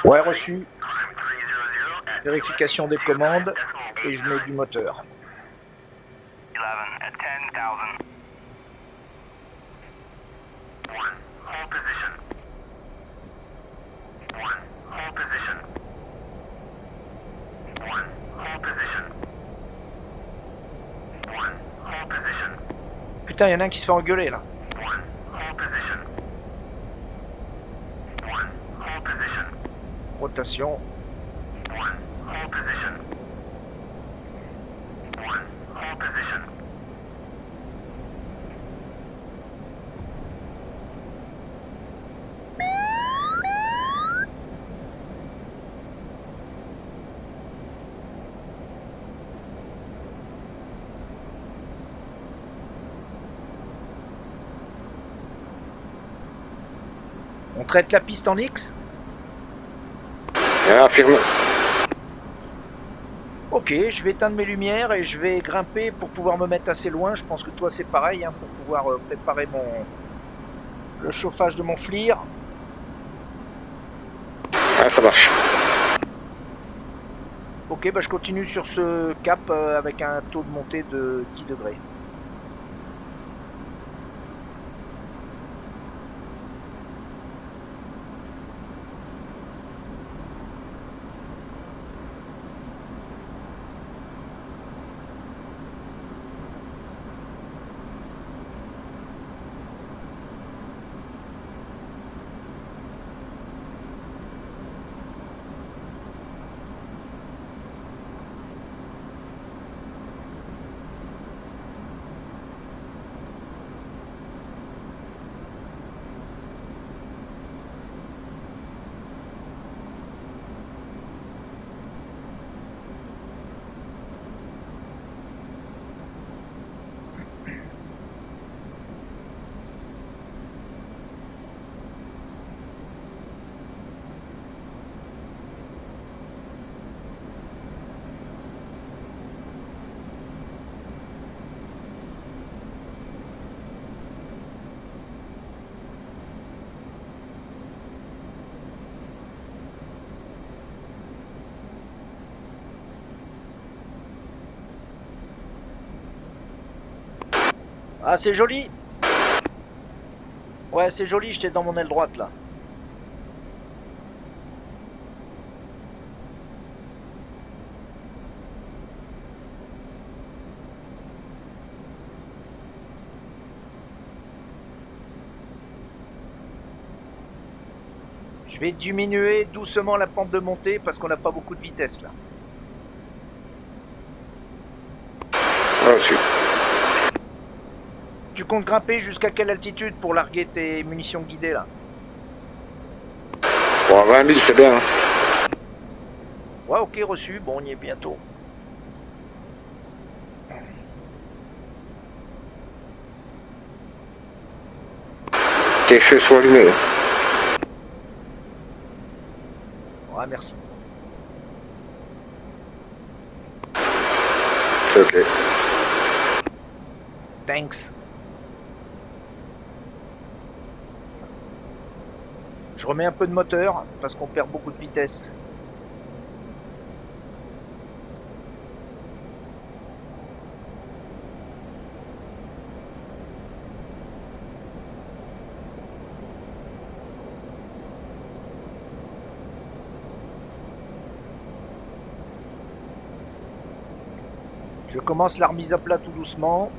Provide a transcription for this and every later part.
Ouais, reçu. Vérification des commandes et je mets du moteur. 11 at 10,000. 1, hold position. 1, hold position. 1, hold position. 1, hold position. Putain, y'en a un qui se fait engueuler là. 1, hold position. 1, hold position. Rotation. 1, hold position. 1, hold position. On traite la piste en X? Affirme. Ok, je vais éteindre mes lumières et je vais grimper pour pouvoir me mettre assez loin. Je pense que toi c'est pareil, hein, pour pouvoir préparer le chauffage de mon FLIR. Ah, ça marche. Ok, bah je continue sur ce cap avec un taux de montée de 10 degrés. Ah, c'est joli. Ouais, c'est joli, j'étais dans mon aile droite là. Je vais diminuer doucement la pente de montée parce qu'on n'a pas beaucoup de vitesse là. Reçu. Tu comptes grimper jusqu'à quelle altitude pour larguer tes munitions guidées là? Bon, à 20 000, c'est bien. Hein. Ouais, ok, reçu. Bon, on y est bientôt. Tes cheveux sont allumés. Ouais, merci. C'est ok. Thanks. Je remets un peu de moteur parce qu'on perd beaucoup de vitesse. Je commence la remise à plat tout doucement.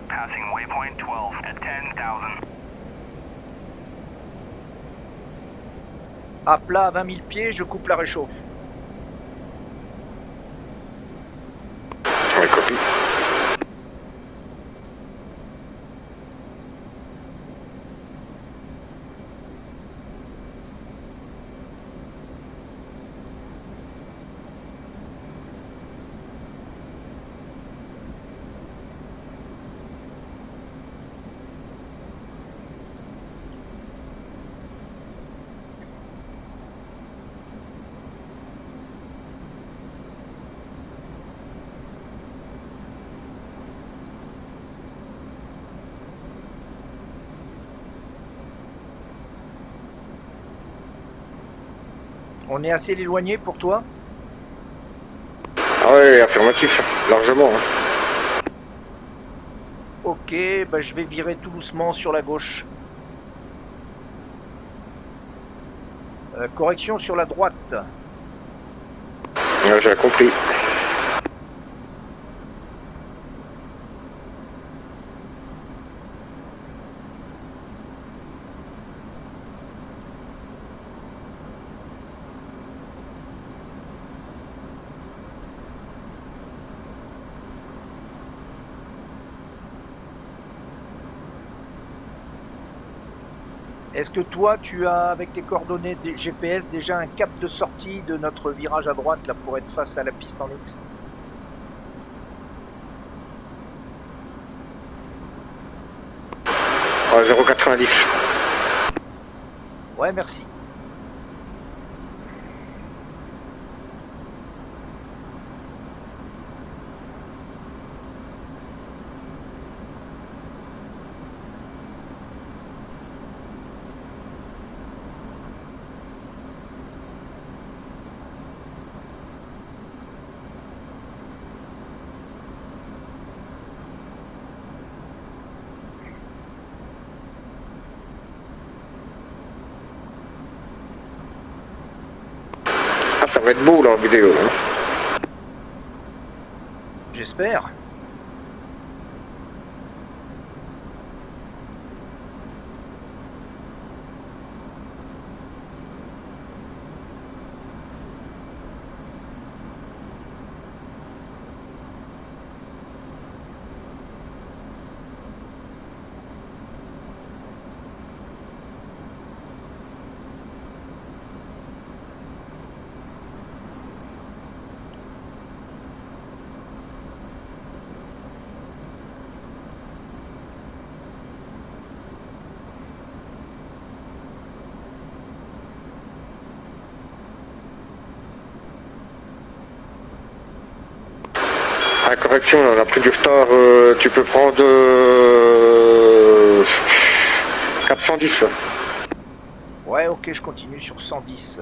Passing waypoint 12 at 10,000. À plat à 20 000 pieds, je coupe la réchauffe. Ouais, copie. On est assez éloigné pour toi? Ah ouais, affirmatif, largement. Hein. Ok, bah je vais virer tout doucement sur la gauche. Correction sur la droite. Ouais, j'ai compris. Est-ce que toi, tu as, avec tes coordonnées GPS, déjà un cap de sortie de notre virage à droite, là, pour être face à la piste en X? Ah, 0,90. Ouais, merci. Ah, ça va être beau là en vidéo. Hein. J'espère. Ah, correction, là, on a pris du retard. Tu peux prendre cap 110. Ouais, ok, je continue sur 110.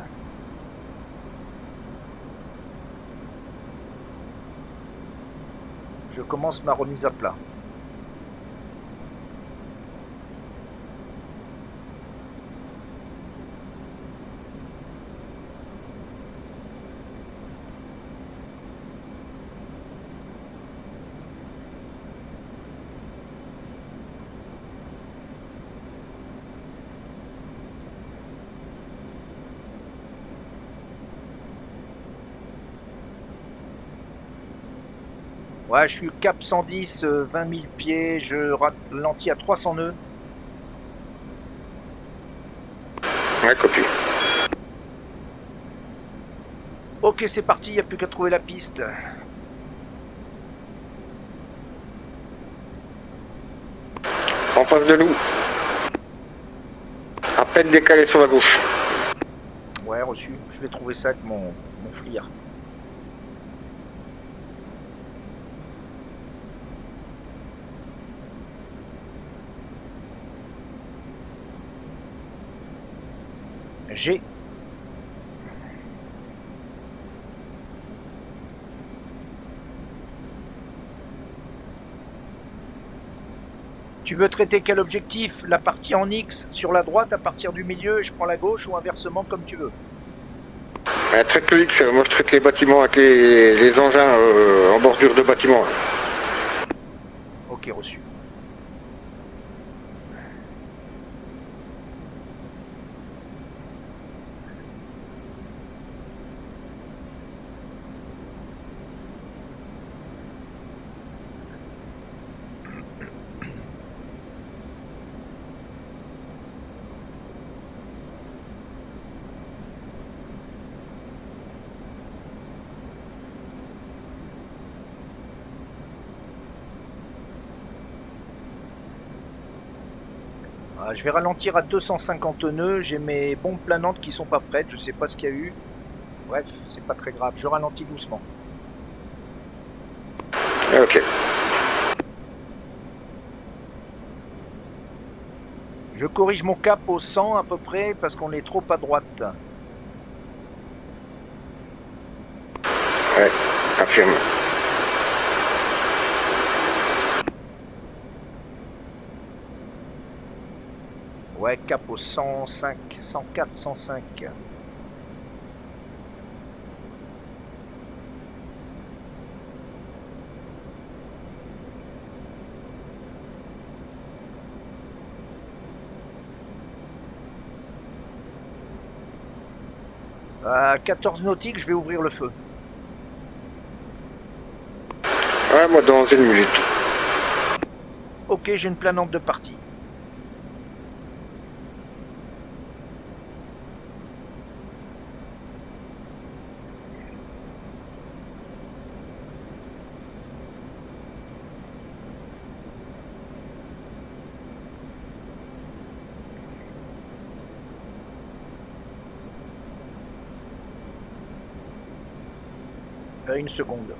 Je commence ma remise à plat. Ouais, je suis cap 110, 20 000 pieds, je ralentis à 300 nœuds. Ouais, copie. Ok, c'est parti, il n'y a plus qu'à trouver la piste. En face de nous. À peine décalé sur la gauche. Ouais, reçu. Je vais trouver ça avec mon FLIR. J'ai. Tu veux traiter quel objectif? La partie en X sur la droite à partir du milieu et je prends la gauche ou inversement comme tu veux? Traite le X, moi je traite les bâtiments avec les engins en bordure de bâtiments. Ok, reçu. Je vais ralentir à 250 nœuds. J'ai mes bombes planantes qui sont pas prêtes. Je sais pas ce qu'il y a eu. Bref, c'est pas très grave. Je ralentis doucement. Ok. Je corrige mon cap au 100 à peu près parce qu'on est trop à droite. confirme. Ouais, cap au 105, 104, 105. À 14 nautiques, je vais ouvrir le feu. Ouais, moi dans 1 minute. Ok, j'ai une planante de partie. Une seconde.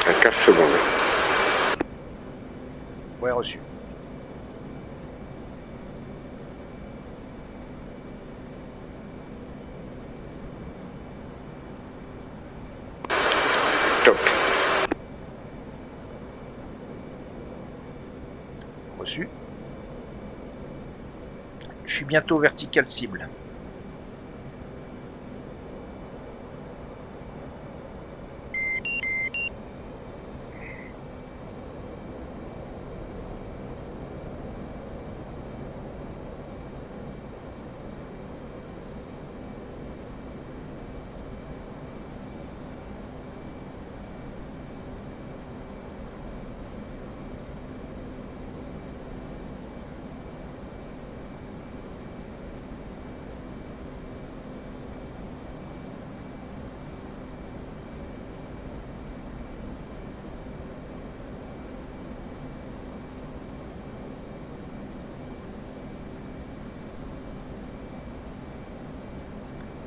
À 15 secondes. Ouais, reçu. Top. Reçu. Je suis bientôt vertical cible.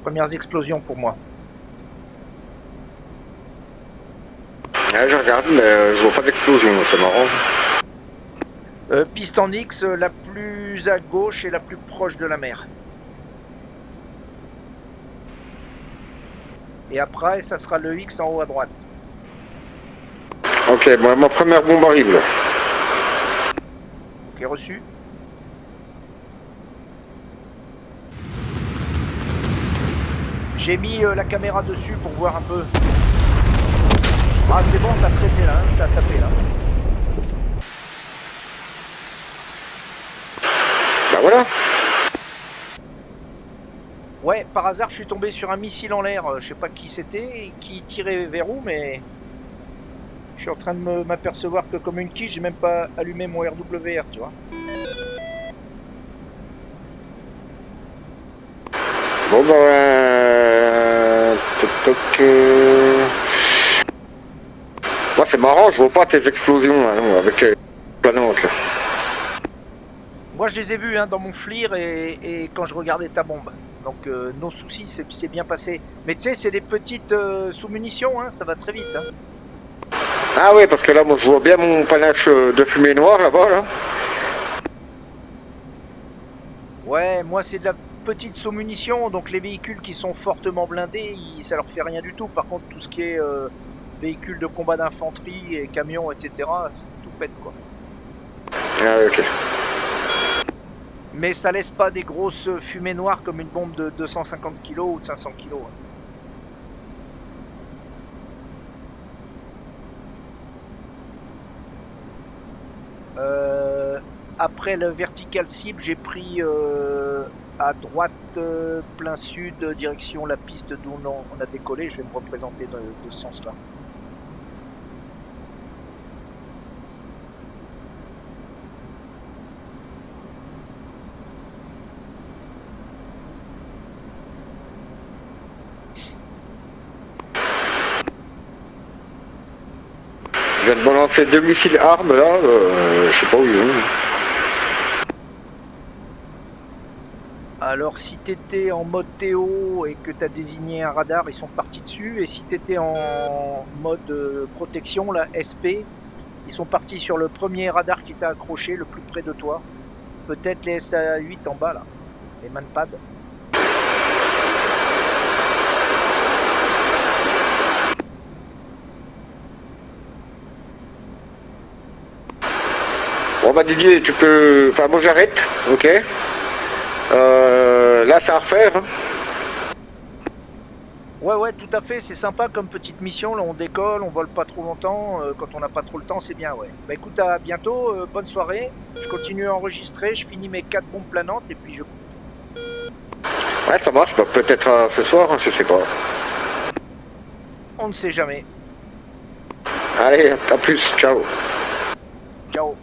Premières explosions pour moi. Là, je regarde, mais je vois pas d'explosion, c'est marrant. Piste en X, la plus à gauche et la plus proche de la mer. Et après, ça sera le X en haut à droite. Ok, bon, ma première bombe arrive là. Ok, reçu. J'ai mis la caméra dessus pour voir un peu. Ah, c'est bon, t'as traité là, hein, ça a tapé là. Bah voilà. Ouais, par hasard, je suis tombé sur un missile en l'air. Je sais pas qui c'était, qui tirait vers où, mais je suis en train de m'apercevoir que comme une quiche, j'ai même pas allumé mon RWR, tu vois. Bon bah toc toc. Moi c'est marrant, je vois pas tes explosions hein, avec les planantes là. Moi, je les ai vus hein, dans mon FLIR et quand je regardais ta bombe. Donc, nos soucis, c'est bien passé. Mais tu sais, c'est des petites sous-munitions, hein, ça va très vite. Hein. Ah ouais, parce que là moi je vois bien mon panache de fumée noire là-bas là. Ouais, moi, c'est de la petite sous-munition. Donc, les véhicules qui sont fortement blindés, ça leur fait rien du tout. Par contre, tout ce qui est véhicules de combat d'infanterie et camions, etc., tout pète, quoi. Ah ouais, ok. Mais ça laisse pas des grosses fumées noires comme une bombe de 250 kg ou de 500 kg. Après le vertical cible, j'ai pris à droite, plein sud, direction la piste d'où on a décollé. Je vais me représenter de ce sens-là. Je viens de balancer 2 missiles armes là, je sais pas où ils vont. Alors si t'étais en mode Théo et que t'as désigné un radar, ils sont partis dessus. Et si t'étais en mode protection, la SP, ils sont partis sur le premier radar qui t'a accroché le plus près de toi. Peut-être les SA-8 en bas là, les manpads. Bon bah Didier, tu peux... Enfin moi j'arrête, ok. Là c'est à refaire. Hein. Ouais, tout à fait, c'est sympa comme petite mission. Là, on décolle, on vole pas trop longtemps. Quand on n'a pas trop le temps, c'est bien, ouais. Bah écoute, à bientôt, bonne soirée. Je continue à enregistrer, je finis mes 4 bombes planantes et puis je coupe. Ouais ça marche, bah, peut-être ce soir, hein, je sais pas. On ne sait jamais. Allez, à plus, ciao. Ciao.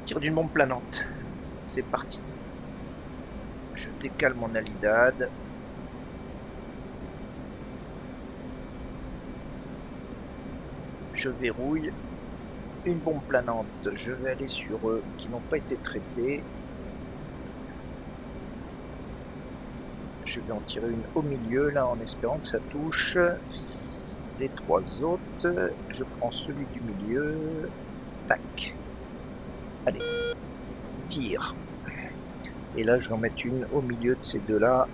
Tire d'une bombe planante. C'est parti. Je décale mon alidade. Je verrouille. Une bombe planante. Je vais aller sur eux qui n'ont pas été traités. Je vais en tirer une au milieu là en espérant que ça touche. Les 3 autres. Je prends celui du milieu. Tac. Allez. Tire. Et là je vais en mettre une au milieu de ces deux là.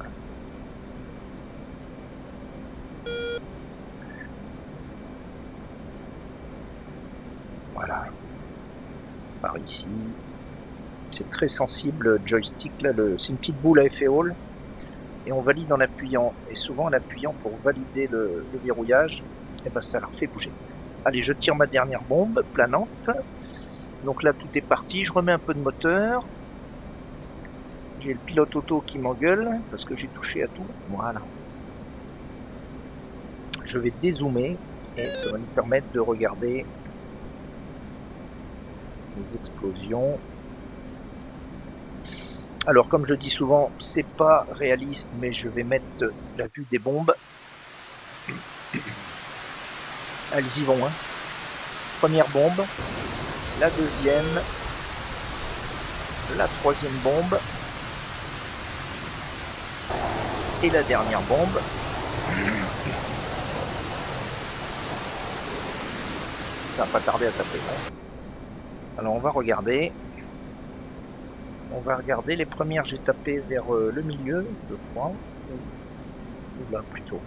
Voilà. Par ici. C'est très sensible le joystick là, c'est une petite boule à effet Hall. Et on valide en appuyant. Et souvent en appuyant pour valider le verrouillage, et ben ça leur fait bouger. Allez, je tire ma dernière bombe planante. Donc là tout est parti, je remets un peu de moteur. J'ai le pilote auto qui m'engueule parce que j'ai touché à tout. Voilà. Je vais dézoomer et ça va nous permettre de regarder les explosions. Alors comme je dis souvent, c'est pas réaliste, mais je vais mettre la vue des bombes. Elles y vont, hein. Première bombe, la deuxième, la troisième bombe et la dernière bombe. Ça va pas tarder à taper. Alors on va regarder. On va regarder. Les premières, j'ai tapé vers le milieu, je crois. Ou là plutôt.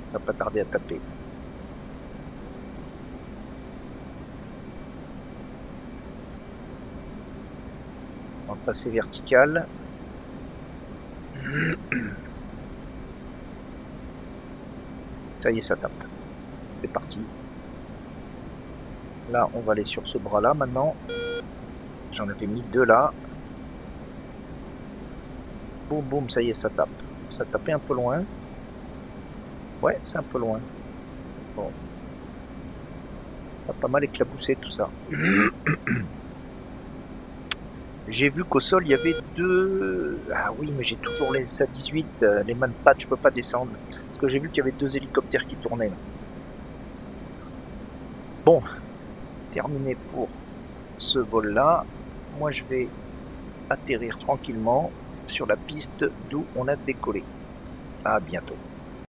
Ça va pas tarder à taper. On va passer vertical. Ça y est, ça tape. C'est parti. Là, on va aller sur ce bras-là maintenant. J'en avais mis 2 là. Boum, boum, ça y est, ça tape. Ça tapait un peu loin. Ouais, c'est un peu loin. Bon. Ça a pas mal éclaboussé tout ça. J'ai vu qu'au sol, il y avait 2... Ah oui, mais j'ai toujours les SA-18, les manpads, je peux pas descendre. Parce que j'ai vu qu'il y avait 2 hélicoptères qui tournaient là. Bon, terminé pour ce vol-là. Moi, je vais atterrir tranquillement sur la piste d'où on a décollé. À bientôt.